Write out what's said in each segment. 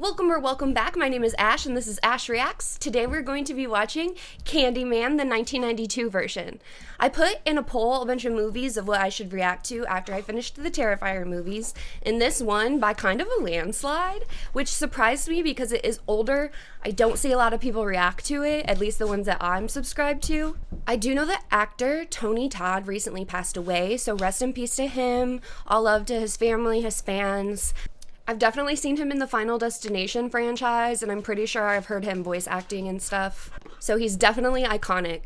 Welcome back. My name is Ash, and this is Ash Reacts. Today we're going to be watching Candyman, the 1992 version. I put in a poll a bunch of movies of what I should react to after I finished the Terrifier movies, and this won by kind of a landslide, which surprised me because it is older. I don't see a lot of people react to it, at least the ones that I'm subscribed to. I do know that actor Tony Todd recently passed away, so rest in peace to him. All love to his family, his fans. I've definitely seen him in the Final Destination franchise, and I'm pretty sure I've heard him voice acting and stuff. So he's definitely iconic.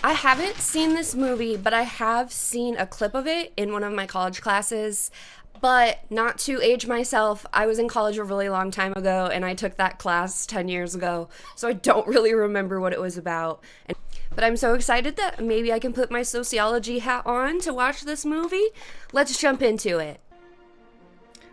I haven't seen this movie, but I have seen a clip of it in one of my college classes. But not to age myself, I was in college a really long time ago, and I took that class 10 years ago, so I don't really remember what it was about. But I'm so excited that maybe I can put my sociology hat on to watch this movie. Let's jump into it.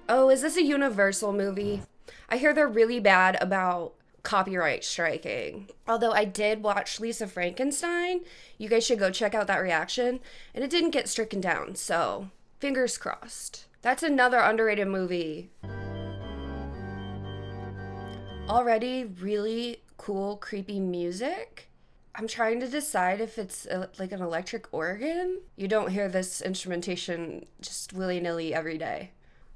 Oh, is this a Universal movie? I hear they're really bad about copyright striking. Although I did watch Lisa Frankenstein. You guys should go check out that reaction. And it didn't get stricken down, so fingers crossed. That's another underrated movie. Already really cool, creepy music. I'm trying to decide if it's like an electric organ. You don't hear this instrumentation just willy-nilly every day.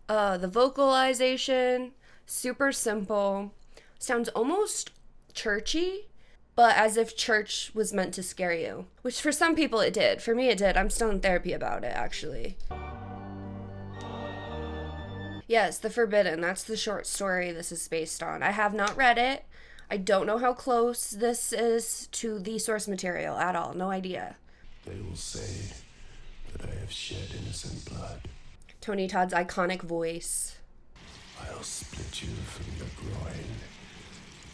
The vocalization, super simple, sounds almost churchy, but as if church was meant to scare you, which for some people it did. For me it did. I'm still in therapy about it, actually. Yes, The Forbidden, that's the short story this is based on. I have not read it. I don't know how close this is to the source material at all. No idea. They will say that I have shed innocent blood. Tony Todd's iconic voice. I'll split you from your groin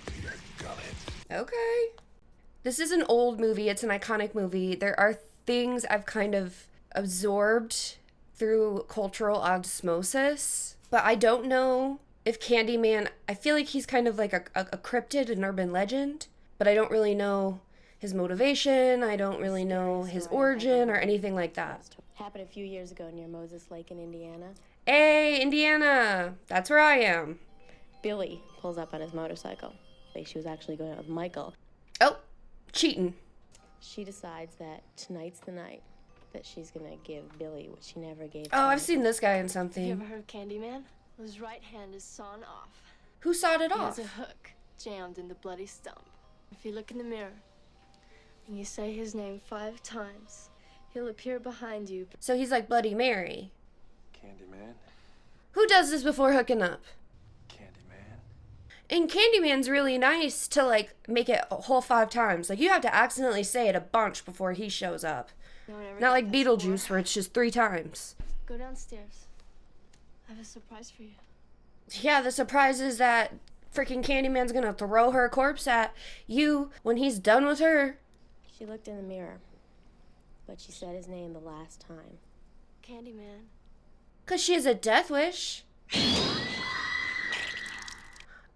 to your gullet. Okay. This is an old movie. It's an iconic movie. There are things I've kind of absorbed through cultural osmosis, but I don't know if Candyman, I feel like he's kind of like a cryptid, an urban legend, but I don't really know his motivation. I don't really know his origin or anything like that. Happened a few years ago near Moses Lake in Indiana. Hey, Indiana! That's where I am. Billy pulls up on his motorcycle. She was actually going out with Michael. Oh, cheating. She decides that tonight's the night that she's gonna give Billy what she never gave Oh, I've seen this guy in Have something. you ever heard of Candyman? Well, his right hand is sawn off. Who sawed it He off? has a hook jammed in the bloody stump. If you look in the mirror and you say his name 5 times, he'll appear behind you. So he's like Bloody Mary. Candyman, Who does this before hooking up? Candyman. And Candyman's really nice to like make it a whole 5 times. Like you have to accidentally say it a bunch before he shows up. No one ever Not got like past Beetlejuice 4. where it's just 3 times. Go downstairs. I have a surprise for you. Yeah, the surprise is that freaking Candyman's gonna throw her corpse at you when he's done with her. She looked in the mirror, but she said his name the last time. Candyman. 'Cause she has a death wish.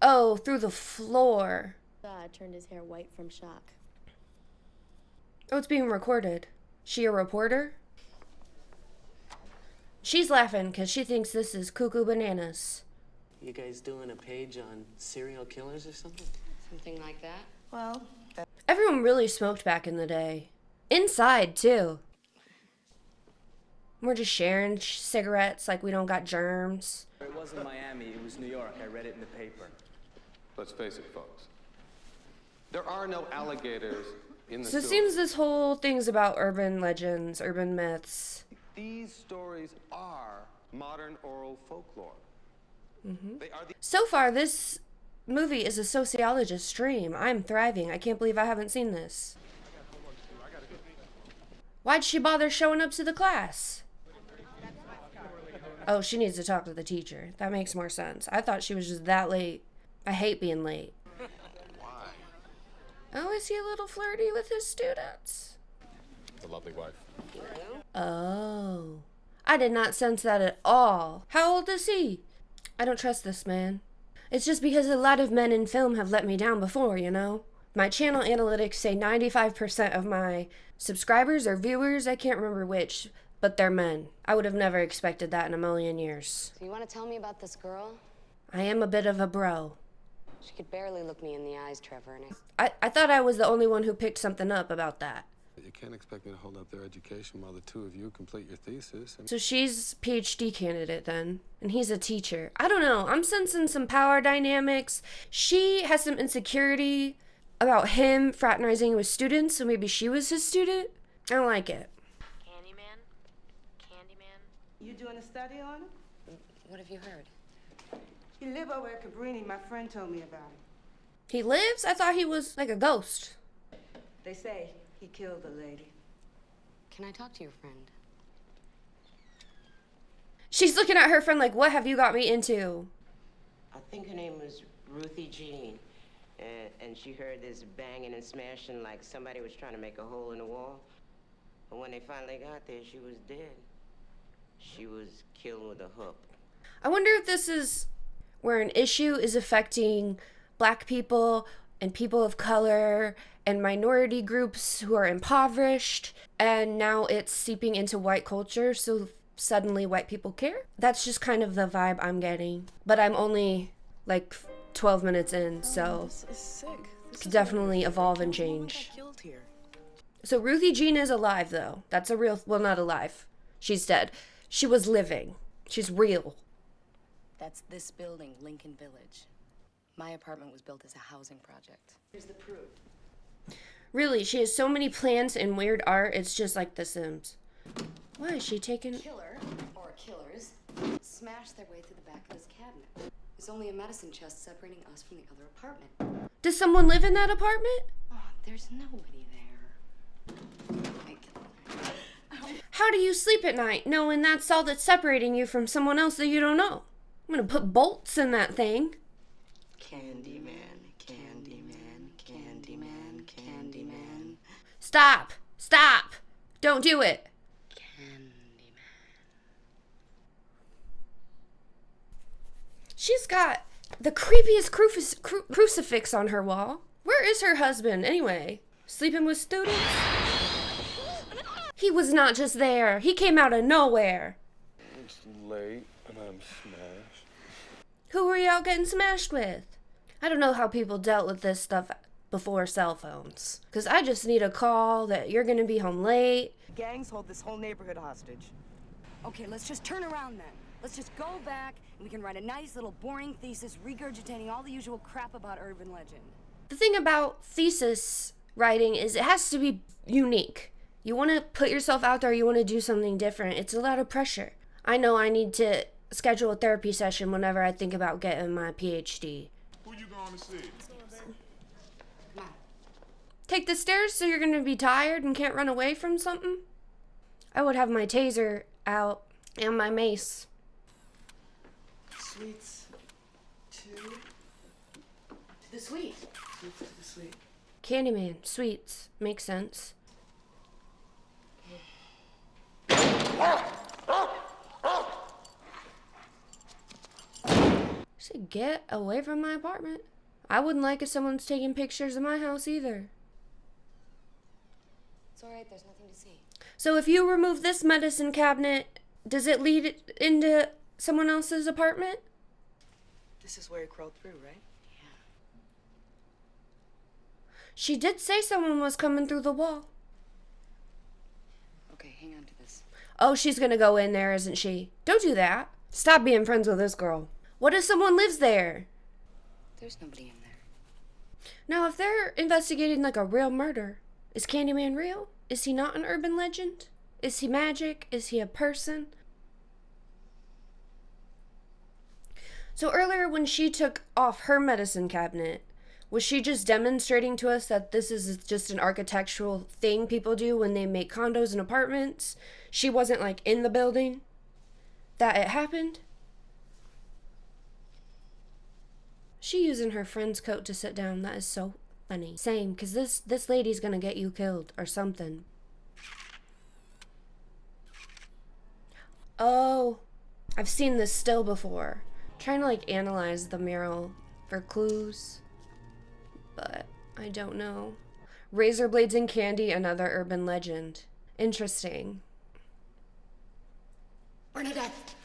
Oh, through the floor. God turned his hair white from shock. Oh, it's being recorded. She a reporter? She's laughing because she thinks this is cuckoo bananas. You guys doing a page on serial killers or something? Something like that. Well, Everyone really smoked back in the day. Inside, too. We're just sharing cigarettes like we don't got germs. It wasn't Miami, it was New York. I read it in the paper. Let's face it, folks. There are no alligators in the So it sewer. seems this whole thing's about urban legends, urban myths. These stories are modern oral folklore. They are the So far, this movie is a sociologist stream. I'm thriving. I can't believe I haven't seen this. Why'd she bother showing up to the class? Oh, she needs to talk to the teacher. That makes more sense. I thought she was just that late. I hate being late. why? Oh, is he a little flirty with his students? A lovely wife. Oh. I did not sense that at all. How old is he? I don't trust this man. It's just because a lot of men in film have let me down before, you know? My channel analytics say 95% of my subscribers or viewers, I can't remember which, but they're men. I would have never expected that in a million years. So you want to tell me about this girl? I am a bit of a bro. She could barely look me in the eyes, Trevor, and I thought I was the only one who picked something up about that. You can't expect me to hold up their education while the two of you complete your thesis. So she's PhD candidate then, and he's a teacher. I don't know. I'm sensing some power dynamics. She has some insecurity about him fraternizing with students, so maybe she was his student. I don't like it. Candyman? Candyman? You doing a study on him? what have you heard? He live over at Cabrini. My friend told me about him. He lives? I thought he was like a ghost. They say he killed a lady. Can I talk to your friend? She's looking at her friend like, what have you got me into? I think her name was Ruthie Jean. And she heard this banging and smashing like somebody was trying to make a hole in the wall. And when they finally got there, she was dead. She was killed with a hook. I wonder if this is where an issue is affecting Black people and people of color and minority groups who are impoverished, and now it's seeping into white culture, so suddenly white people care. That's just kind of the vibe I'm getting. But I'm only like 12 minutes in, so This is sick. it could definitely evolve and change. So Ruthie Jean is alive, though. That's a real, well, not alive. She's dead. She was living. She's real. That's this building, Lincoln Village. My apartment was built as a housing project. Here's the proof. Really, she has so many plants and weird art. It's just like The Sims. Why is she taking... Killer, or killers, smashed their way through the back of this cabinet. There's only a medicine chest separating us from the other apartment. Does someone live in that apartment? Oh, there's nobody there. How do you sleep at night knowing that's all that's separating you from someone else that you don't know? I'm gonna put bolts in that thing. Candyman, Candyman, Candyman, Candyman. Stop! Stop! Don't do it! Candyman. She's got the creepiest crucifix on her wall. Where is her husband, anyway? Sleeping with students? He was not just there. He came out of nowhere. It's late and I'm smashed. Who were you out getting smashed with? I don't know how people dealt with this stuff before cell phones. Because I just need a call that you're going to be home late. Gangs hold this whole neighborhood hostage. Okay, let's just turn around then. Let's just go back and we can write a nice little boring thesis regurgitating all the usual crap about urban legend. The thing about thesis writing is it has to be unique. You want to put yourself out there, you want to do something different. It's a lot of pressure. I know I need to schedule a therapy session whenever I think about getting my PhD. Who you going to see? Come on. Take the stairs so you're going to be tired and can't run away from something? I would have my taser out and my mace. Sweets. To The suite. Sweets to the sweet. Candyman, sweets, makes sense. Say, get away from my apartment. I wouldn't like if someone's taking pictures of my house either. It's alright, there's nothing to see. So if you remove this medicine cabinet, does it lead it into someone else's apartment? This is where he crawled through, right? She did say someone was coming through the wall. Okay, hang on to this. Oh, she's gonna go in there, isn't she? Don't do that. Stop being friends with this girl. What if someone lives there? There's nobody in there. Now, if they're investigating like a real murder, is Candyman real? Is he not an urban legend? Is he magic? Is he a person? So earlier when she took off her medicine cabinet, was she just demonstrating to us that this is just an architectural thing people do when they make condos and apartments? She wasn't like in the building that it happened? She using her friend's coat to sit down. That is so funny. Same, because this lady's gonna get you killed or something. Oh, I've seen this still before. Trying to like analyze the mural for clues, but I don't know. Razor blades and candy, another urban legend. Interesting. Bernadette.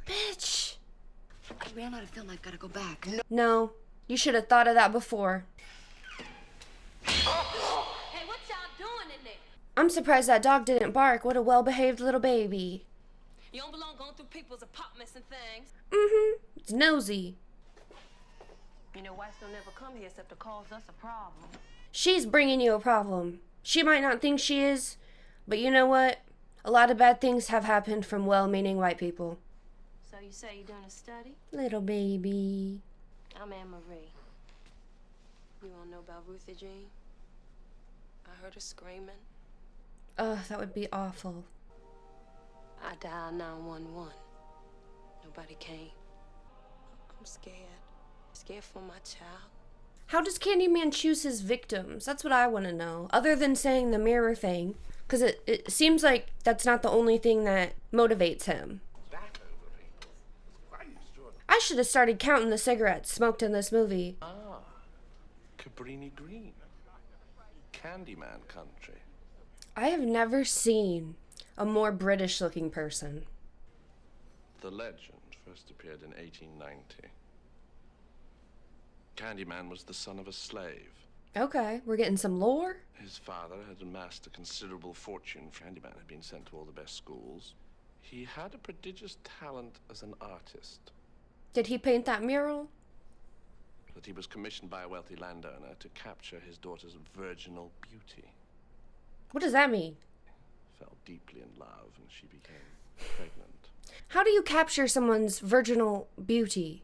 Bitch! I ran out of film. I've got to go back. No, you should have thought of that before. Hey, what y'all doing in there? I'm surprised that dog didn't bark. What a well-behaved little baby. You don't belong going through people's apartments and things. Mm-hmm. It's nosy. You know, whites don't ever come here except to cause us a problem. She's bringing you a problem. She might not think she is, but you know what? A lot of bad things have happened from well-meaning white people. So you say you're doing a study? Little baby. I'm Anne Marie. You wanna know about Ruthie Jean? I heard her screaming. Ugh, that would be awful. I dialed 911. Nobody came. I'm scared. Scared for my child. How does Candyman choose his victims? That's what I want to know. Other than saying the mirror thing. Because it seems like that's not the only thing that motivates him. I should have started counting the cigarettes smoked in this movie. Ah, Cabrini Green. Candyman country. I have never seen a more British-looking person. The legend first appeared in 1890. Candyman was the son of a slave. Okay, we're getting some lore. His father had amassed a considerable fortune. Candyman had been sent to all the best schools. He had a prodigious talent as an artist. Did he paint that mural? But he was commissioned by a wealthy landowner to capture his daughter's virginal beauty. What does that mean? Fell deeply in love, and she became pregnant. How do you capture someone's virginal beauty?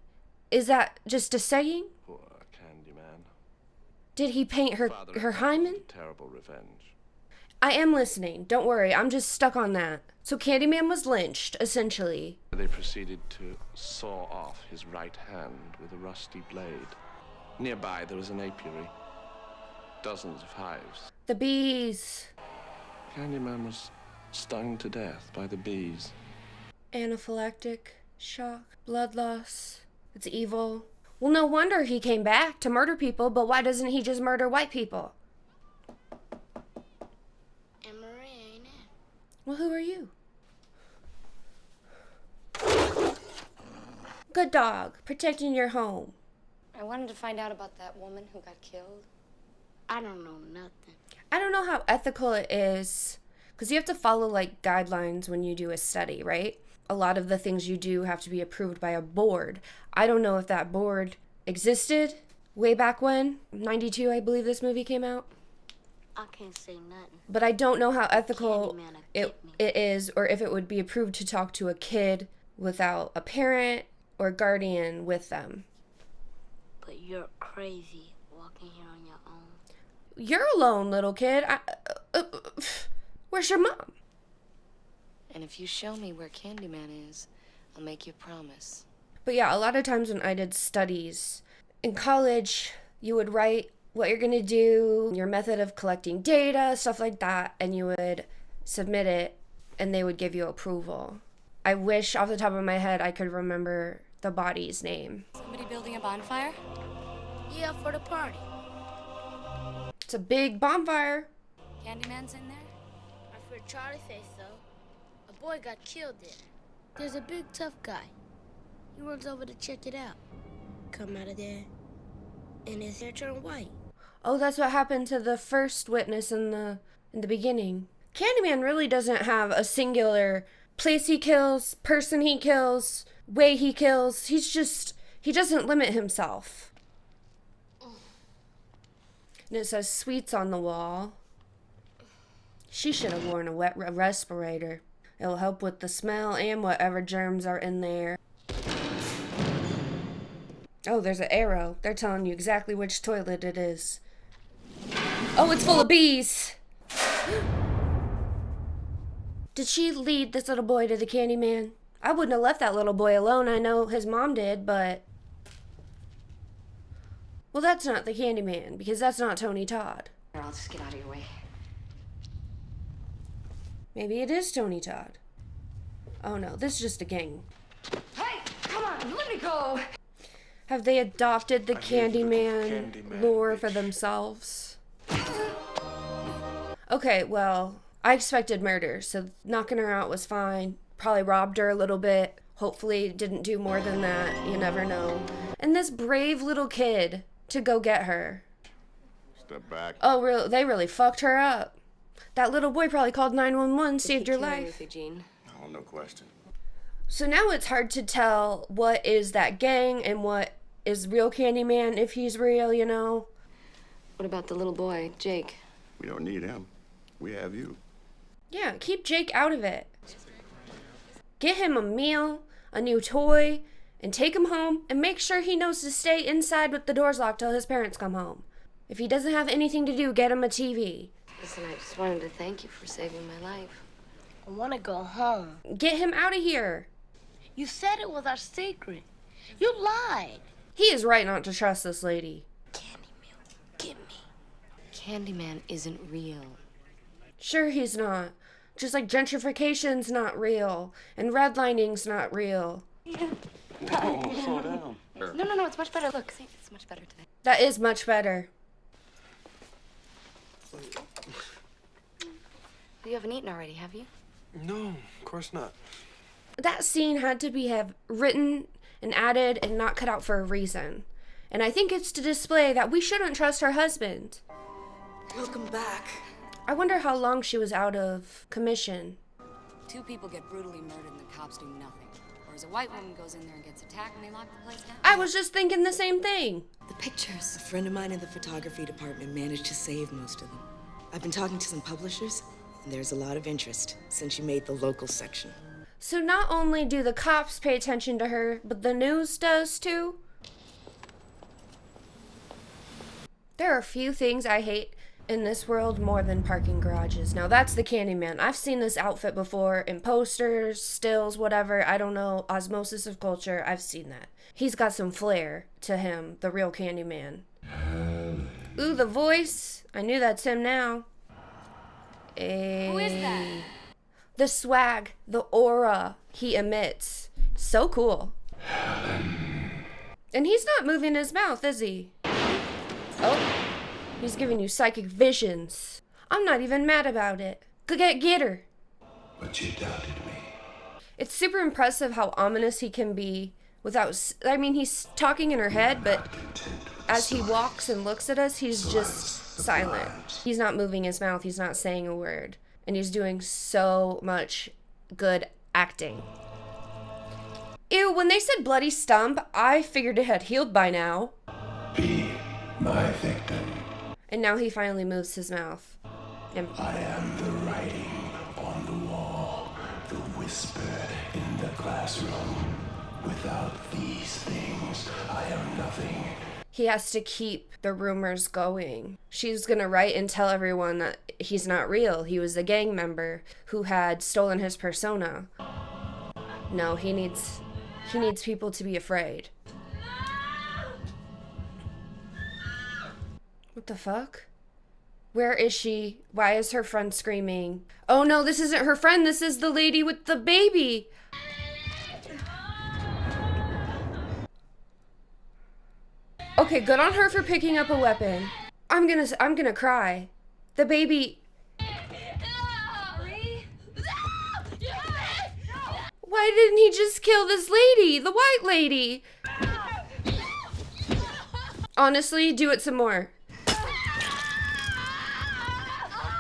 Is that just a saying? Poor Candyman. Did he paint her hymen? Terrible revenge. I am listening. Don't worry. I'm just stuck on that. So Candyman was lynched, essentially. They proceeded to saw off his right hand with a rusty blade. Nearby, there was an apiary. Dozens of hives. The bees. Candyman was stung to death by the bees. Anaphylactic shock, blood loss. It's evil. Well, no wonder he came back to murder people, but why doesn't he just murder white people? And Marie, ain't it? Well, who are you? Good dog, protecting your home. I wanted to find out about that woman who got killed. I don't know nothing. I don't know how ethical it is, because you have to follow, like, guidelines when you do a study, right? A lot of the things you do have to be approved by a board. I don't know if that board existed way back when. 92, I believe this movie came out. I can't say nothing. But I don't know how ethical Candyman, it is, or if it would be approved to talk to a kid without a parent or guardian with them. But you're crazy walking here on your own. You're alone, little kid. Where's your mom? And if you show me where Candyman is, I'll make you a promise. But yeah, a lot of times when I did studies in college, you would write what you're going to do, your method of collecting data, stuff like that, and you would submit it, and they would give you approval. I wish off the top of my head I could remember the body's name. Somebody building a bonfire? Yeah, for the party. It's a big bonfire. Candyman's in there? I've heard Charlie say so. A boy got killed there. There's a big tough guy. He runs over to check it out. Come out of there, and his hair turned white. Oh, that's what happened to the first witness in the beginning. Candyman really doesn't have a singular place he kills, person he kills, way he kills. He doesn't limit himself. And it says sweets on the wall. She should have worn a wet respirator. It'll help with the smell and whatever germs are in there. Oh, there's an arrow. They're telling you exactly which toilet it is. Oh, it's full of bees. Did she lead this little boy to the Candyman? I wouldn't have left that little boy alone. I know his mom did, but... Well, that's not the Candyman, because that's not Tony Todd. I'll just get out of your way. Maybe it is Tony Todd. Oh no, this is just a gang. Hey, come on, let me go. Have they adopted the Candyman Candyman lore bitch. for themselves? Okay, well, I expected murder, so knocking her out was fine. Probably robbed her a little bit. Hopefully didn't do more than that. You never know. And this brave little kid to go get her. Step back. Oh, they really fucked her up. That little boy probably called 911, saved your life. Ruthie Jean? Oh, no question. So now it's hard to tell what is that gang and what is real Candyman, if he's real, you know. What about the little boy, Jake? We don't need him. We have you. Yeah, keep Jake out of it. Get him a meal, a new toy, and take him home and make sure he knows to stay inside with the doors locked till his parents come home. If he doesn't have anything to do, get him a TV. Listen, I just wanted to thank you for saving my life. I want to go home. Get him out of here. You said it was our secret. You lied. He is right not to trust this lady. Candyman, get me. Candyman isn't real. Sure he's not. Just like gentrification's not real, and redlining's not real. Oh, slow down. No, it's much better. Look, see, it's much better today. That is much better. You haven't eaten already, have you? No, of course not. That scene had to be written and added and not cut out for a reason. And I think it's to display that we shouldn't trust her husband. Welcome back. I wonder how long she was out of commission. 2 people get brutally murdered and the cops do nothing. Whereas a white woman goes in there and gets attacked and they lock the place down. I was just thinking the same thing. The pictures. A friend of mine in the photography department managed to save most of them. I've been talking to some publishers, and there's a lot of interest since you made the local section. So not only do the cops pay attention to her, but the news does too. There are few things I hate in this world more than parking garages. Now that's the Candyman. I've seen this outfit before in posters, stills, whatever. I don't know, osmosis of culture. I've seen that. He's got some flair to him, the real Candyman. Ooh, the voice. I knew that's him now. Who is that? The swag, the aura he emits. So cool. And he's not moving his mouth, is he? Oh, he's giving you psychic visions. I'm not even mad about it. Get her. But you doubted me. It's super impressive how ominous he can be without... I mean, he's talking in her head, but as he walks and looks at us, he's just silent. He's not moving his mouth. He's not saying a word. And he's doing so much good acting. Ew, when they said bloody stump, I figured it had healed by now. Be my victim. And now he finally moves his mouth. And I am the writing on the wall, the whisper in the classroom. Without these things, I am nothing. he has to keep the rumors going. She's gonna write and tell everyone that he's not real. He was a gang member who had stolen his persona. No, he needs people to be afraid. What the fuck? Where is she? Why is her friend screaming? Oh no, this isn't her friend. This is the lady with the baby. Okay, good on her for picking up a weapon. I'm gonna cry. The baby. Why didn't he just kill this lady? The white lady. Honestly, do it some more.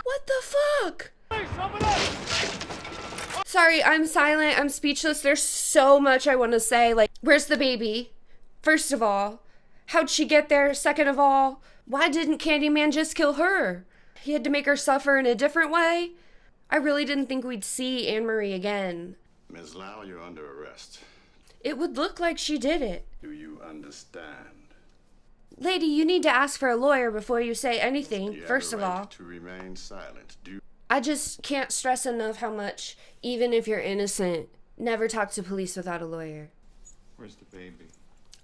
What the fuck? Sorry, I'm silent. I'm speechless. There's so much I want to say. Like, where's the baby? First of all, how'd she get there? Second of all, why didn't Candyman just kill her? He had to make her suffer in a different way? I really didn't think we'd see Anne-Marie again. Ms. Lau, you're under arrest. It would look like she did it. Do you understand? Lady, you need to ask for a lawyer before you say anything, You first have of the right all. to remain silent. I just can't stress enough how much, even if you're innocent, never talk to police without a lawyer. Where's the baby?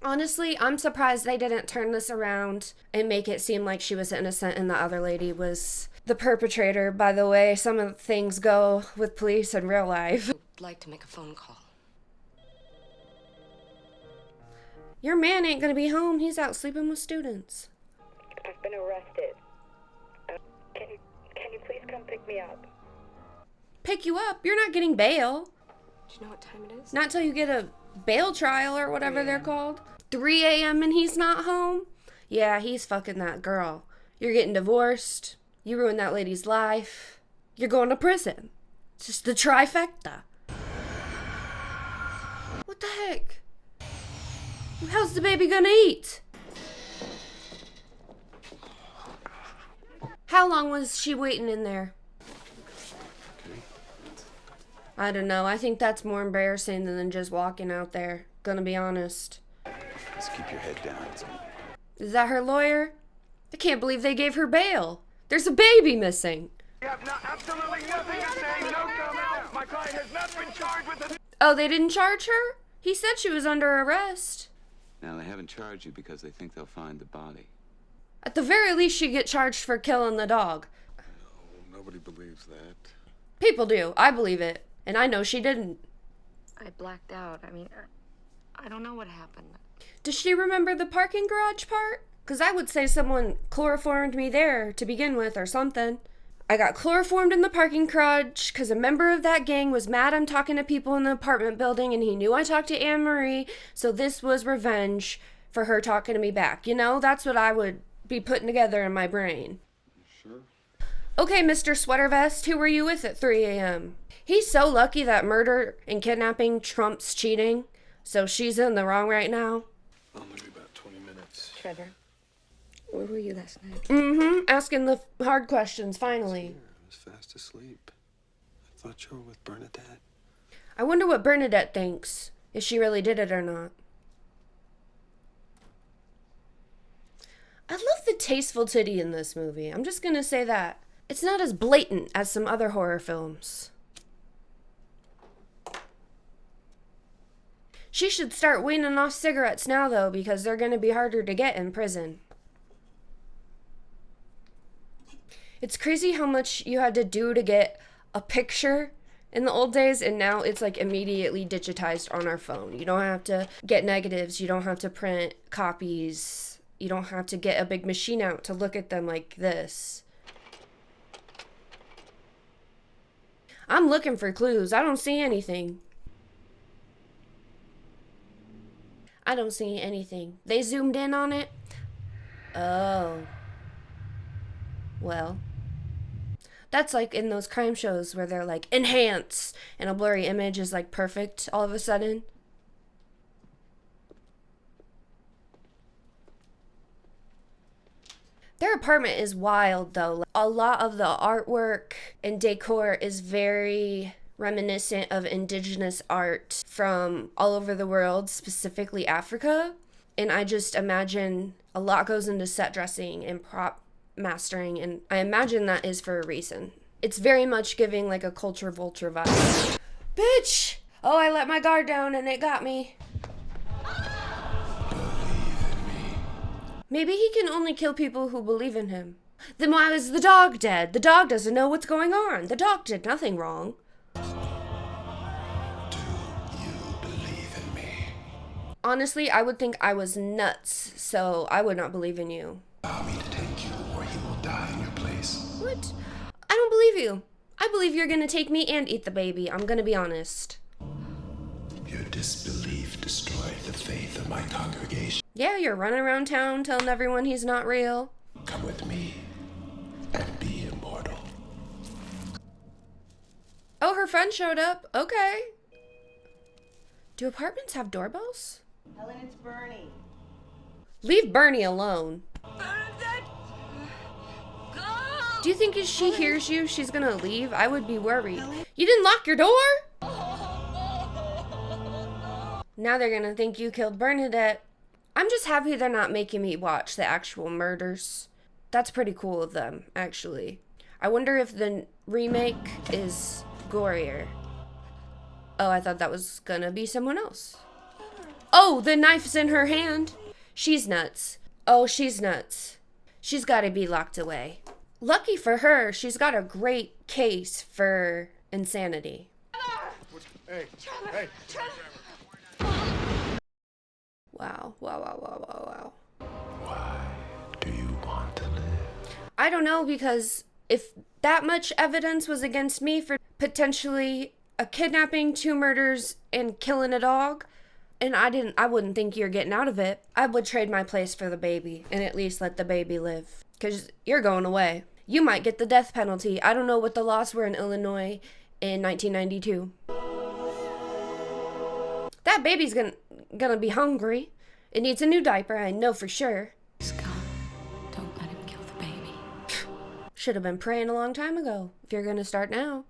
Honestly, I'm surprised they didn't turn this around and make it seem like she was innocent and the other lady was the perpetrator. By the way, some of the things go with police in real life. I'd like to make a phone call. Your man ain't gonna be home. He's out sleeping with students. I've been arrested. Can you please come pick me up? Pick you up? You're not getting bail. Do you know what time it is? Not till you get a bail trial or whatever they're called. 3 a.m. and he's not home? Yeah, he's fucking that girl. You're getting divorced. You ruined that lady's life. You're going to prison. It's just the trifecta. What the heck? How's the baby gonna eat? How long was she waiting in there? I don't know. I think that's more embarrassing than just walking out there. Gonna be honest. Just keep your head down. Is that her lawyer? I can't believe they gave her bail. There's a baby missing. You have absolutely nothing to say. No comment. My client has not been charged with a... Oh, they didn't charge her? He said she was under arrest. Now, they haven't charged you because they think they'll find the body. At the very least, she'd get charged for killing the dog. No, nobody believes that. People do. I believe it. And I know she didn't. I blacked out. I mean, I don't know what happened. Does she remember the parking garage part? Because I would say someone chloroformed me there to begin with or something. I got chloroformed in the parking garage because a member of that gang was mad I'm talking to people in the apartment building and he knew I talked to Anne-Marie, so this was revenge for her talking to me back. You know, that's what I would be putting together in my brain. Sure. Okay, Mr. Sweater Vest, who were you with at 3 a.m.? He's so lucky that murder and kidnapping trumps cheating, so she's in the wrong right now. Oh, maybe about 20 minutes. Trevor, where were you last night? Asking the hard questions, finally. I was fast asleep. I thought you were with Bernadette. I wonder what Bernadette thinks, if she really did it or not. I love the tasteful titty in this movie. I'm just gonna say that. It's not as blatant as some other horror films. She should start weaning off cigarettes now, though, because they're gonna be harder to get in prison. It's crazy how much you had to do to get a picture in the old days, and now it's like immediately digitized on our phone. You don't have to get negatives, you don't have to print copies, you don't have to get a big machine out to look at them like this. I'm looking for clues. I don't see anything. I don't see anything. They zoomed in on it? Oh. Well. That's like in those crime shows where they're like, enhance, and a blurry image is like perfect all of a sudden. Their apartment is wild, though. A lot of the artwork and decor is very reminiscent of indigenous art from all over the world, specifically Africa. And I just imagine a lot goes into set dressing and prop mastering, and I imagine that is for a reason. It's very much giving like a culture vulture vibe. Bitch! Oh, I let my guard down and it got me. Maybe he can only kill people who believe in him. Then why was the dog dead? The dog doesn't know what's going on. The dog did nothing wrong. Do you believe in me? Honestly, I would think I was nuts, so I would not believe in you. Allow me to take you, or he will die in your place. What? I don't believe you. I believe you're gonna take me and eat the baby. I'm gonna be honest. Your disbelief destroyed the faith of my congregation. Yeah, you're running around town telling everyone he's not real. Come with me and be immortal. Oh, her friend showed up. Okay. Do apartments have doorbells? Helen, it's Bernie. Leave Bernie alone. Do you think if she hears you, she's gonna leave? I would be worried. You didn't lock your door? Now they're gonna think you killed Bernadette. I'm just happy they're not making me watch the actual murders. That's pretty cool of them, actually. I wonder if the remake is gorier. Oh, I thought that was gonna be someone else. Oh, the knife's in her hand. She's nuts. Oh, she's nuts. She's gotta be locked away. Lucky for her, she's got a great case for insanity. Hey, hey. Wow, wow, wow, wow, wow, wow. Why do you want to live? I don't know, because if that much evidence was against me for potentially a kidnapping, 2 murders, and killing a dog. And I wouldn't think you're getting out of it. I would trade my place for the baby and at least let the baby live. Because you're going away. You might get the death penalty. I don't know what the laws were in Illinois in 1992. That baby's gonna be hungry. It needs a new diaper, I know for sure. Scott, don't let him kill the baby. Should have been praying a long time ago, if you're gonna start now.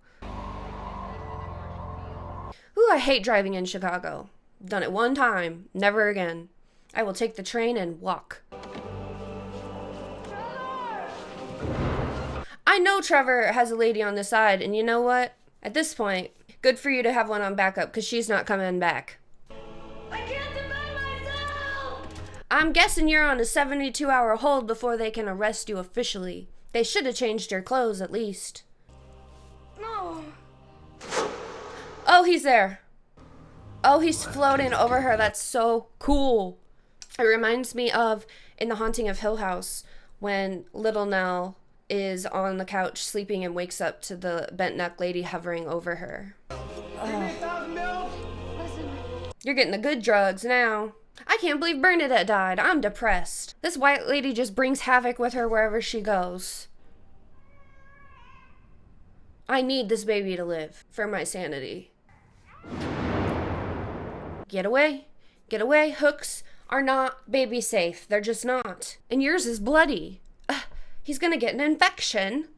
Ooh, I hate driving in Chicago. Done it one time, never again. I will take the train and walk. I know Trevor has a lady on the side, and you know what? At this point, good for you to have one on backup, because she's not coming back. I can't defend myself! I'm guessing you're on a 72-hour hold before they can arrest you officially. They should have changed your clothes, at least. No. Oh, he's there. Oh, he's floating over her. That's so cool. It reminds me of in The Haunting of Hill House when Little Nell is on the couch sleeping and wakes up to the bent neck lady hovering over her. Oh. You're getting the good drugs now. I can't believe Bernadette died. I'm depressed. This white lady just brings havoc with her wherever she goes. I need this baby to live for my sanity. Get away. Get away. Hooks are not baby safe. They're just not. And yours is bloody. He's gonna get an infection.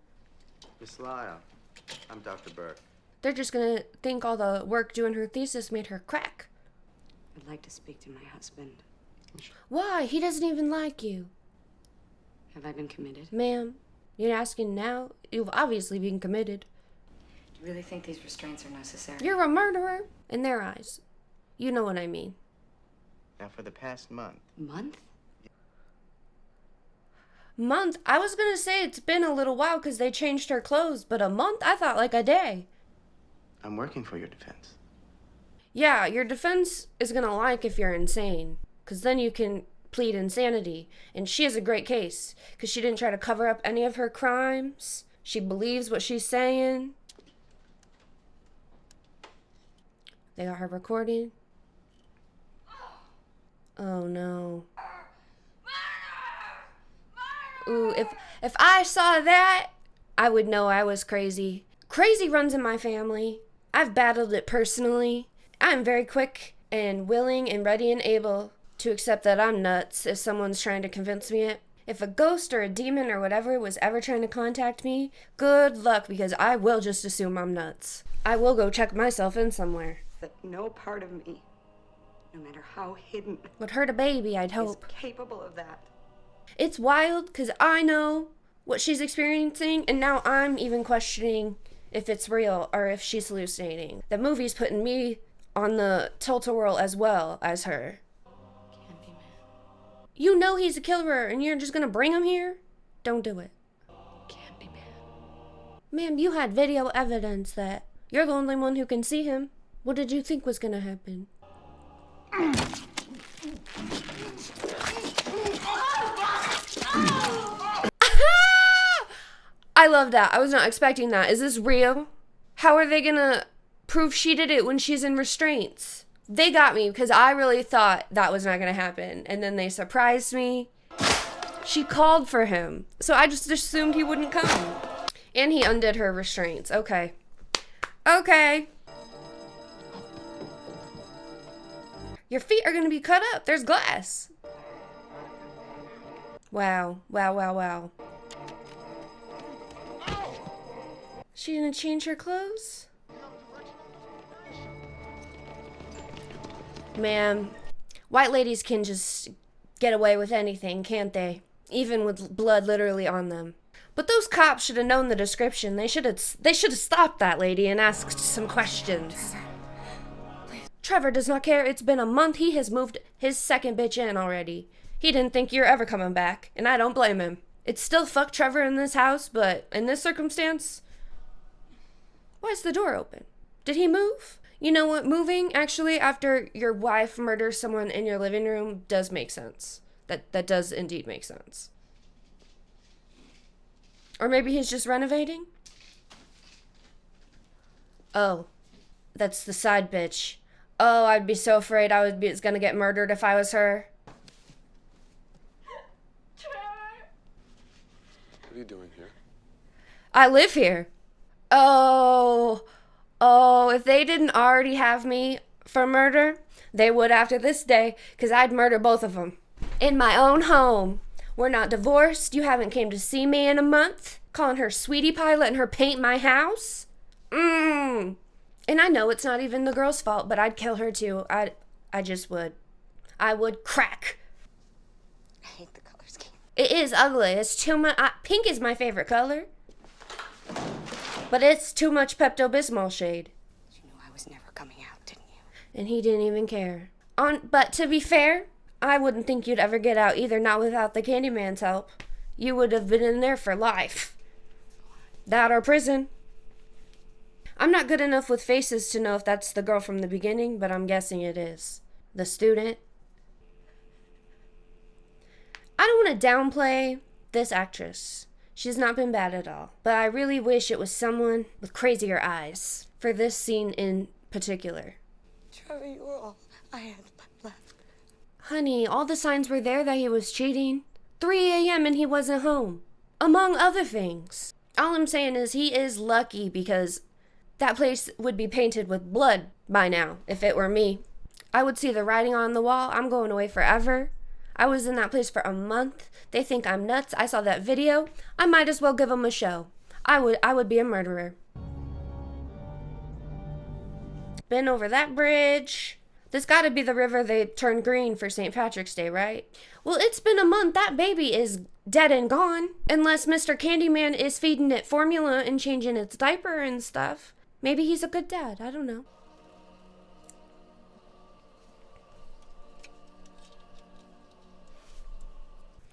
Miss Lyle, I'm Dr. Burke. They're just gonna think all the work doing her thesis made her crack. I'd like to speak to my husband. Why? He doesn't even like you. Have I been committed? Ma'am, you're asking now? You've obviously been committed. Do you really think these restraints are necessary? You're a murderer in their eyes. You know what I mean. Now, for the past month. Month? Month? I was gonna say it's been a little while because they changed her clothes, but a month? I thought like a day. I'm working for your defense. Yeah, your defense is gonna like if you're insane, because then you can plead insanity. And she has a great case, because she didn't try to cover up any of her crimes. She believes what she's saying. They got her recording. Oh no. Ooh, if I saw that, I would know I was crazy. Crazy runs in my family. I've battled it personally. I'm very quick and willing and ready and able to accept that I'm nuts if someone's trying to convince me it. If a ghost or a demon or whatever was ever trying to contact me, good luck, because I will just assume I'm nuts. I will go check myself in somewhere. That no part of me, no matter how hidden, would hurt a baby, I'd hope. is capable of that. It's wild, because I know what she's experiencing, and now I'm even questioning if it's real or if she's hallucinating. The movie's putting me on the tilt-a-whirl as well as her. Candyman. You know he's a killer, and you're just gonna bring him here? Don't do it. Candyman. Ma'am, you had video evidence that you're the only one who can see him. What did you think was gonna happen? I love that. I was not expecting that. Is this real? How are they gonna prove she did it when she's in restraints? They got me because I really thought that was not gonna happen. And then they surprised me. She called for him. So I just assumed he wouldn't come. And he undid her restraints. Okay. Okay. Your feet are gonna be cut up. There's glass. Wow. Wow, wow, wow. She didn't change her clothes? Ma'am, white ladies can just get away with anything, can't they? Even with blood literally on them. But those cops should have known the description. They should have stopped that lady and asked some questions. Trevor does not care. It's been a month. He has moved his second bitch in already. He didn't think you're ever coming back, and I don't blame him. It's still fuck Trevor in this house, but in this circumstance, why is the door open? Did he move? You know what? Moving, actually, after your wife murders someone in your living room does make sense. That does indeed make sense. Or maybe he's just renovating? Oh. That's the side bitch. Oh, I'd be so afraid I was gonna get murdered if I was her. What are you doing here? I live here. Oh, if they didn't already have me for murder, they would after this day, because I'd murder both of them. In my own home. We're not divorced. You haven't came to see me in a month. Calling her sweetie pie, letting her paint my house. And I know it's not even the girl's fault, but I'd kill her too. I just would. I would crack. I hate the color scheme. It is ugly. It's too much. Pink is my favorite color. But it's too much Pepto-Bismol shade. You knew I was never coming out, didn't you? And he didn't even care. But to be fair, I wouldn't think you'd ever get out either, not without the Candyman's help. You would have been in there for life. That or prison. I'm not good enough with faces to know if that's the girl from the beginning, but I'm guessing it is. The student. I don't want to downplay this actress. She's not been bad at all. But I really wish it was someone with crazier eyes. For this scene in particular. Trevor, you were all I had left. Honey, all the signs were there that he was cheating. 3 a.m. and he wasn't home. Among other things. All I'm saying is he is lucky because that place would be painted with blood by now, if it were me. I would see the writing on the wall. I'm going away forever. I was in that place for a month. They think I'm nuts. I saw that video. I might as well give them a show. I would be a murderer. Been over that bridge. This gotta be the river they turned green for St. Patrick's Day, right? Well, it's been a month. That baby is dead and gone. Unless Mr. Candyman is feeding it formula and changing its diaper and stuff. Maybe he's a good dad. I don't know.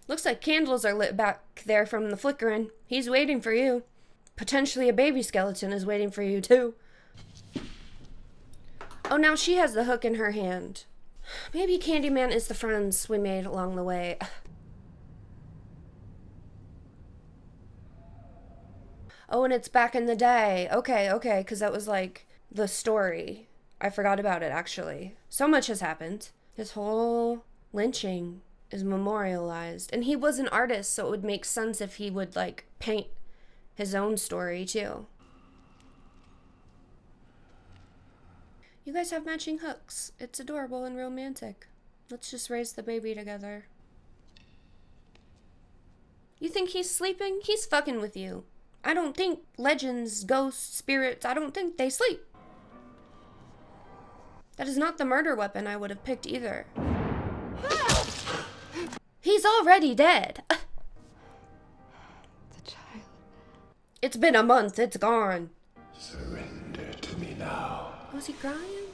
Looks like candles are lit back there from the flickering. He's waiting for you. Potentially a baby skeleton is waiting for you, too. Oh, now she has the hook in her hand. Maybe Candyman is the friends we made along the way. Oh, and it's back in the day. Okay, because that was like the story. I forgot about it, actually. So much has happened. His whole lynching is memorialized. And he was an artist, so it would make sense if he would, like, paint his own story, too. You guys have matching hooks. It's adorable and romantic. Let's just raise the baby together. You think he's sleeping? He's fucking with you. I don't think legends, ghosts, spirits, I don't think they sleep. That is not the murder weapon I would have picked either. He's already dead. The child. It's been a month. It's gone. Surrender to me now, Was he crying?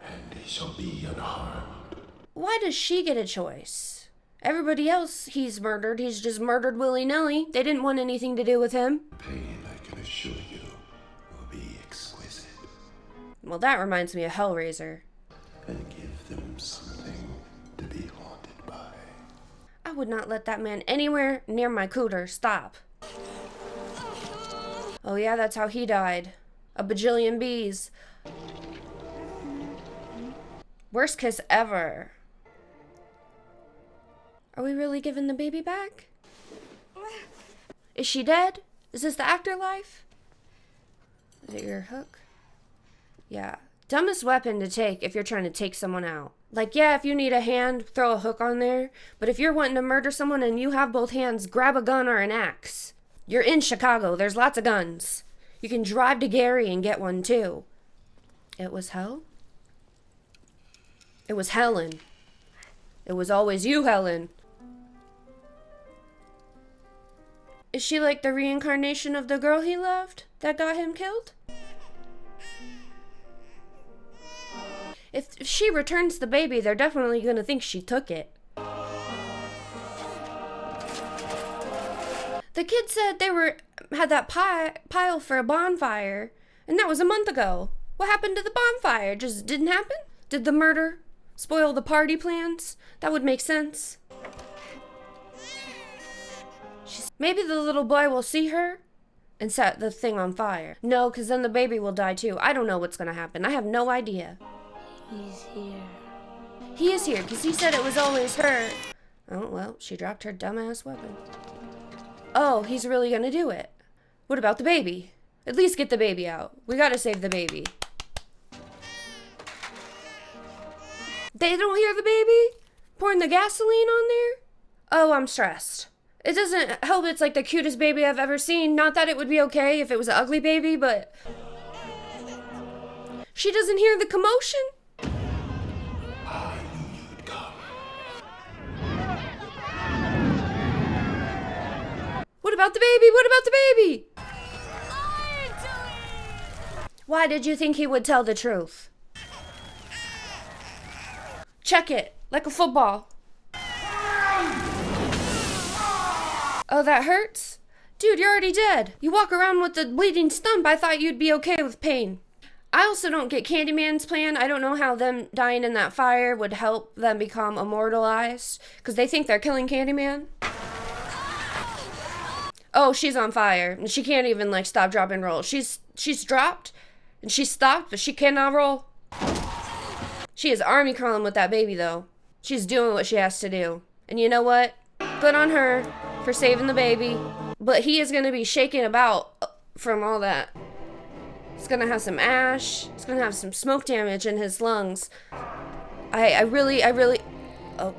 and he shall be unharmed. Why does she get a choice? Everybody else he's murdered, he's just murdered willy-nilly. They didn't want anything to do with him. Pain, I can assure you, will be exquisite. Well, that reminds me of Hellraiser. And give them something to be haunted by. I would not let that man anywhere near my cooter. Stop. Oh yeah, that's how he died. A bajillion bees. Worst kiss ever. Are we really giving the baby back? Is she dead? Is this the afterlife? Is it your hook? Yeah. Dumbest weapon to take if you're trying to take someone out. Like, yeah, if you need a hand, throw a hook on there. But if you're wanting to murder someone and you have both hands, grab a gun or an axe. You're in Chicago. There's lots of guns. You can drive to Gary and get one, too. It was hell? It was Helen. It was always you, Helen. Is she like the reincarnation of the girl he loved that got him killed? If she returns the baby, they're definitely gonna think she took it. The kid said they had that pile for a bonfire, and that was a month ago. What happened to the bonfire? Just didn't happen? Did the murder spoil the party plans? That would make sense. Maybe the little boy will see her and set the thing on fire. No, because then the baby will die too. I don't know what's gonna happen. I have no idea. He's here. He is here, because he said it was always her. Oh, well, she dropped her dumbass weapon. Oh, he's really gonna do it. What about the baby? At least get the baby out. We gotta save the baby. They don't hear the baby? Pouring the gasoline on there? Oh, I'm stressed. It doesn't help it's like the cutest baby I've ever seen. Not that it would be okay if it was an ugly baby, but... She doesn't hear the commotion? I knew you'd come. What about the baby? What about the baby? Why did you think he would tell the truth? Check it, like a football. Oh, that hurts? Dude, you're already dead. You walk around with a bleeding stump. I thought you'd be okay with pain. I also don't get Candyman's plan. I don't know how them dying in that fire would help them become immortalized. Because they think they're killing Candyman. Oh, she's on fire. And she can't even, like, stop, drop, and roll. She's dropped. And she's stopped, but she cannot roll. She is army crawling with that baby, though. She's doing what she has to do. And you know what? Good on her for saving the baby. But he is going to be shaking about from all that. He's going to have some ash. He's going to have some smoke damage in his lungs. I really... Oh,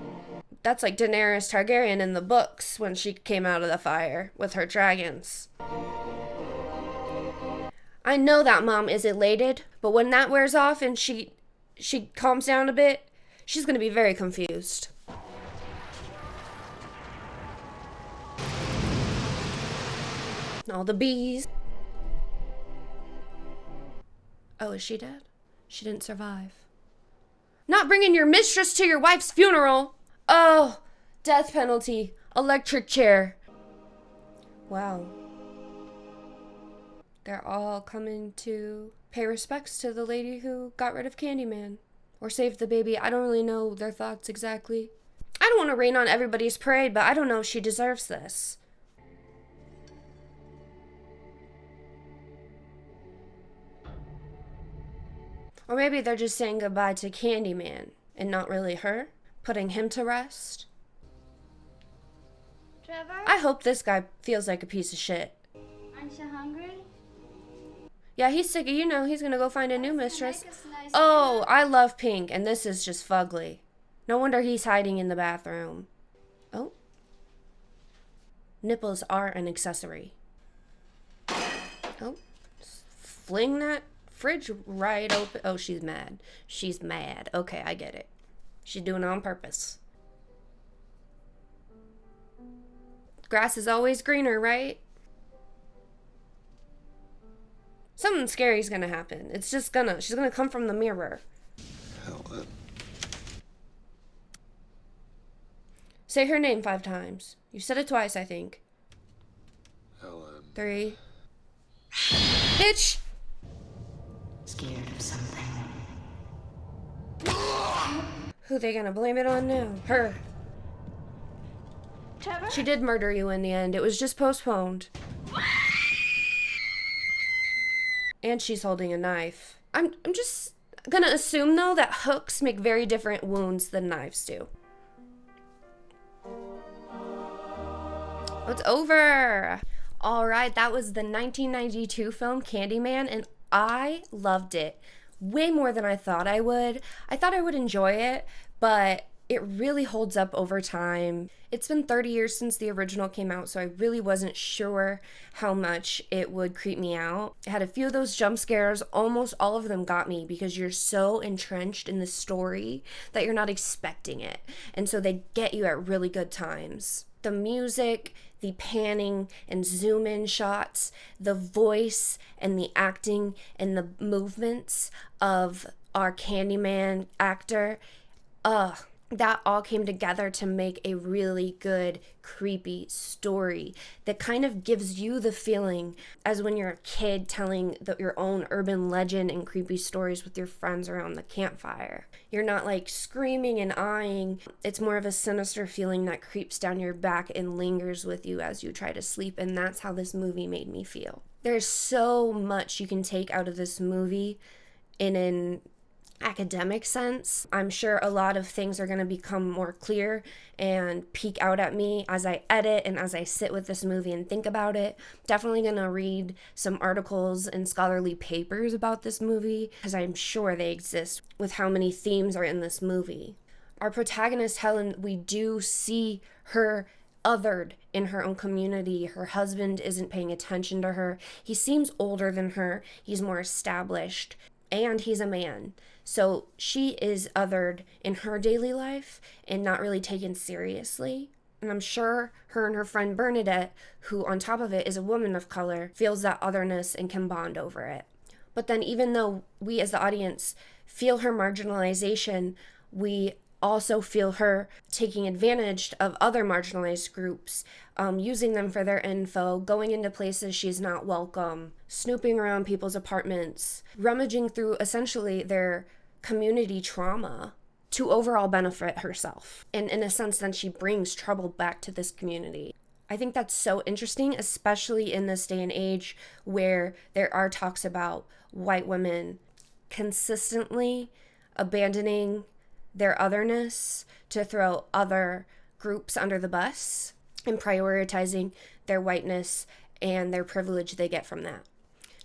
that's like Daenerys Targaryen in the books when she came out of the fire with her dragons. I know that mom is elated, but when that wears off and she calms down a bit, she's going to be very confused. All the bees. Oh, is she dead? She didn't survive. Not bringing your mistress to your wife's funeral. Oh, death penalty. Electric chair. Wow. They're all coming to pay respects to the lady who got rid of Candyman. Or saved the baby. I don't really know their thoughts exactly. I don't want to rain on everybody's parade, but I don't know if she deserves this. Or maybe they're just saying goodbye to Candyman and not really her, putting him to rest. Trevor? I hope this guy feels like a piece of shit. Aren't you hungry? Yeah, he's sick of, you know, he's gonna go find a new mistress. Oh, I love pink, and this is just fugly. No wonder he's hiding in the bathroom. Oh. Nipples are an accessory. Oh. Fling that fridge right open. Oh, she's mad. She's mad. Okay, I get it. She's doing it on purpose. Grass is always greener, right? Something scary is gonna happen. It's just gonna, she's gonna come from the mirror. Helen. Say her name 5 times. You said it twice, I think. Helen. 3. Bitch! Scared of something. Who they gonna blame it on now? Her. Trevor? She did murder you in the end. It was just postponed. And she's holding a knife. I'm just gonna assume, though, that hooks make very different wounds than knives do. It's over. All right, that was the 1992 film Candyman, and I loved it way more than I thought I would. I thought I would enjoy it, but it really holds up over time. It's been 30 years since the original came out, so I really wasn't sure how much it would creep me out. It had a few of those jump scares. Almost all of them got me because you're so entrenched in the story that you're not expecting it. And so they get you at really good times. The music, the panning and zoom in shots, the voice and the acting and the movements of our Candyman actor, that all came together to make a really good, creepy story that kind of gives you the feeling as when you're a kid telling your own urban legend and creepy stories with your friends around the campfire. You're not like screaming and eyeing. It's more of a sinister feeling that creeps down your back and lingers with you as you try to sleep, and that's how this movie made me feel. There's so much you can take out of this movie in an academic sense. I'm sure a lot of things are going to become more clear and peek out at me as I edit and as I sit with this movie and think about it. Definitely going to read some articles and scholarly papers about this movie, because I'm sure they exist with how many themes are in this movie. Our protagonist, Helen, we do see her othered in her own community. Her husband isn't paying attention to her. He seems older than her. He's more established, and he's a man. So she is othered in her daily life and not really taken seriously. And I'm sure her and her friend Bernadette, who on top of it is a woman of color, feels that otherness and can bond over it. But then even though we as the audience feel her marginalization, we also feel her taking advantage of other marginalized groups, using them for their info, going into places she's not welcome, snooping around people's apartments, rummaging through essentially their community trauma to overall benefit herself. And in a sense, then she brings trouble back to this community. I think that's so interesting, especially in this day and age where there are talks about white women consistently abandoning their otherness to throw other groups under the bus and prioritizing their whiteness and their privilege they get from that.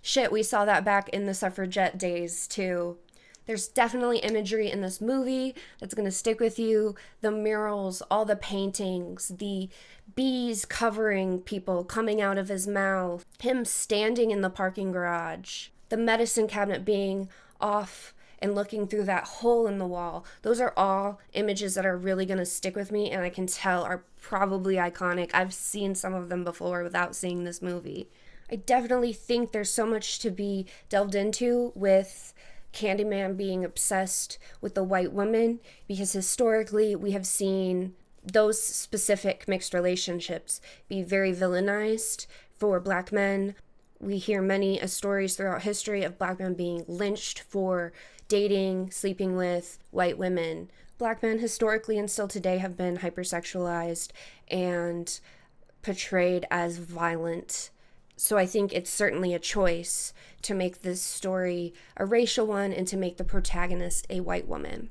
Shit, we saw that back in the suffragette days too. There's definitely imagery in this movie that's going to stick with you. The murals, all the paintings, the bees covering people coming out of his mouth, him standing in the parking garage, the medicine cabinet being off and looking through that hole in the wall. Those are all images that are really going to stick with me, and I can tell are probably iconic. I've seen some of them before without seeing this movie. I definitely think there's so much to be delved into with Candyman being obsessed with the white woman, because historically we have seen those specific mixed relationships be very villainized for black men. We hear many stories throughout history of black men being lynched for dating, sleeping with white women. Black men historically and still today have been hypersexualized and portrayed as violent. So I think it's certainly a choice to make this story a racial one and to make the protagonist a white woman.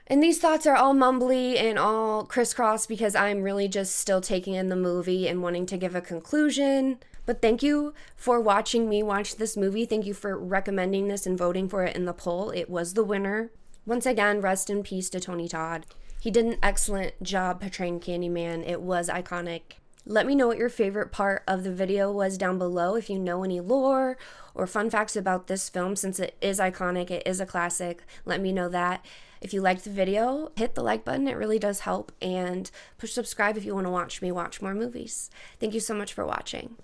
And these thoughts are all mumbly and all crisscross because I'm really just still taking in the movie and wanting to give a conclusion. But thank you for watching me watch this movie. Thank you for recommending this and voting for it in the poll. It was the winner. Once again, rest in peace to Tony Todd. He did an excellent job portraying Candyman. It was iconic. Let me know what your favorite part of the video was down below. If you know any lore or fun facts about this film, since it is iconic, it is a classic, let me know that. If you liked the video, hit the like button. It really does help. And push subscribe if you want to watch me watch more movies. Thank you so much for watching.